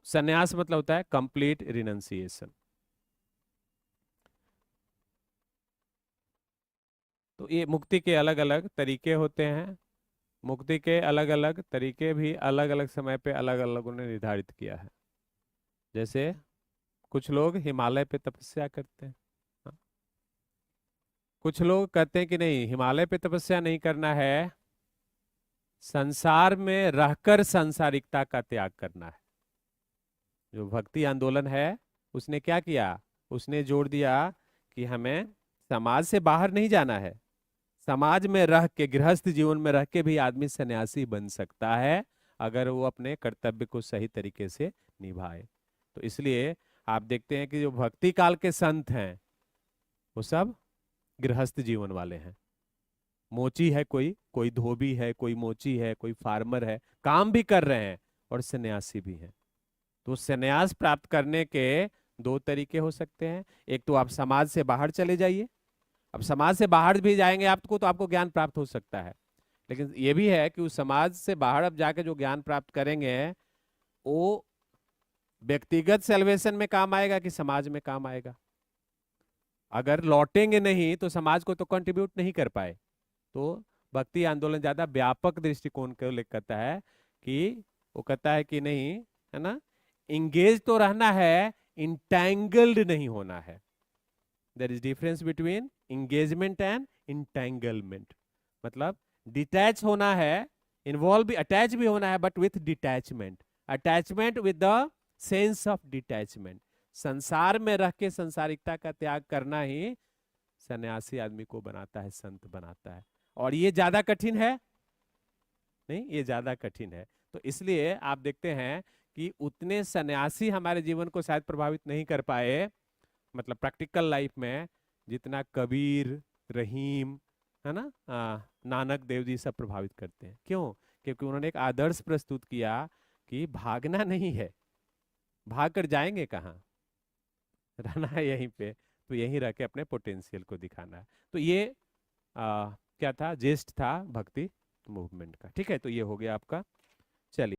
संन्यास मतलब होता है कंप्लीट रिनंसिएशन। तो ये मुक्ति के अलग अलग तरीके होते हैं। मुक्ति के अलग अलग तरीके भी अलग अलग समय पे अलग अलग लोगों ने निर्धारित किया है। जैसे कुछ लोग हिमालय पे तपस्या करते हैं। हाँ। कुछ लोग कहते हैं कि नहीं, हिमालय पे तपस्या नहीं करना है, संसार में रहकर सांसारिकता का त्याग करना है। जो भक्ति आंदोलन है उसने क्या किया, उसने जोड़ दिया कि हमें समाज से बाहर नहीं जाना है, समाज में रह के, गृहस्थ जीवन में रह के भी आदमी सन्यासी बन सकता है अगर वो अपने कर्तव्य को सही तरीके से निभाए। तो इसलिए आप देखते हैं कि जो भक्ति काल के संत हैं वो सब गृहस्थ जीवन वाले हैं। मोची है, कोई कोई धोबी है, कोई मोची है, कोई फार्मर है, काम भी कर रहे हैं और सन्यासी भी हैं। तो सन्यास प्राप्त करने के दो तरीके हो सकते हैं। एक तो आप समाज से बाहर चले जाइए। अब समाज से बाहर भी जाएंगे आपको तो आपको ज्ञान प्राप्त हो सकता है, लेकिन ये भी है कि उस समाज से बाहर अब जाके जो ज्ञान प्राप्त करेंगे वो व्यक्तिगत सेल्वेशन में काम आएगा कि समाज में काम आएगा। अगर लौटेंगे नहीं तो समाज को तो कंट्रीब्यूट नहीं कर पाए। तो भक्ति आंदोलन ज्यादा व्यापक दृष्टिकोण को लेकर कहता है कि वो कहता है कि नहीं, है ना, इंगेज तो रहना है, इंटैंगल्ड नहीं होना है। There is difference between engagement and entanglement. मतलब डिटैच होना है, इन्वॉल्व भी, अटैच भी होना है, but with detachment. Attachment with the sense of detachment. संसार में रह के संसारिकता का त्याग करना ही सन्यासी आदमी को बनाता है, संत बनाता है। और ये ज्यादा कठिन है नहीं, ये ज्यादा कठिन है। तो इसलिए आप देखते हैं कि उतने सन्यासी हमारे जीवन को शायद प्रभावित नहीं कर पाए, मतलब प्रैक्टिकल लाइफ में, जितना कबीर, रहीम, है ना, नानक देव जी सब प्रभावित करते हैं। क्यों? क्योंकि उन्होंने एक आदर्श प्रस्तुत किया कि भागना नहीं है, भाग कर जाएंगे कहाँ, रहना है यहीं पे, तो यहीं रह के अपने पोटेंशियल को दिखाना है। तो ये क्या था, जेस्ट था भक्ति मूवमेंट का। ठीक है, तो ये हो गया आपका। चलिए।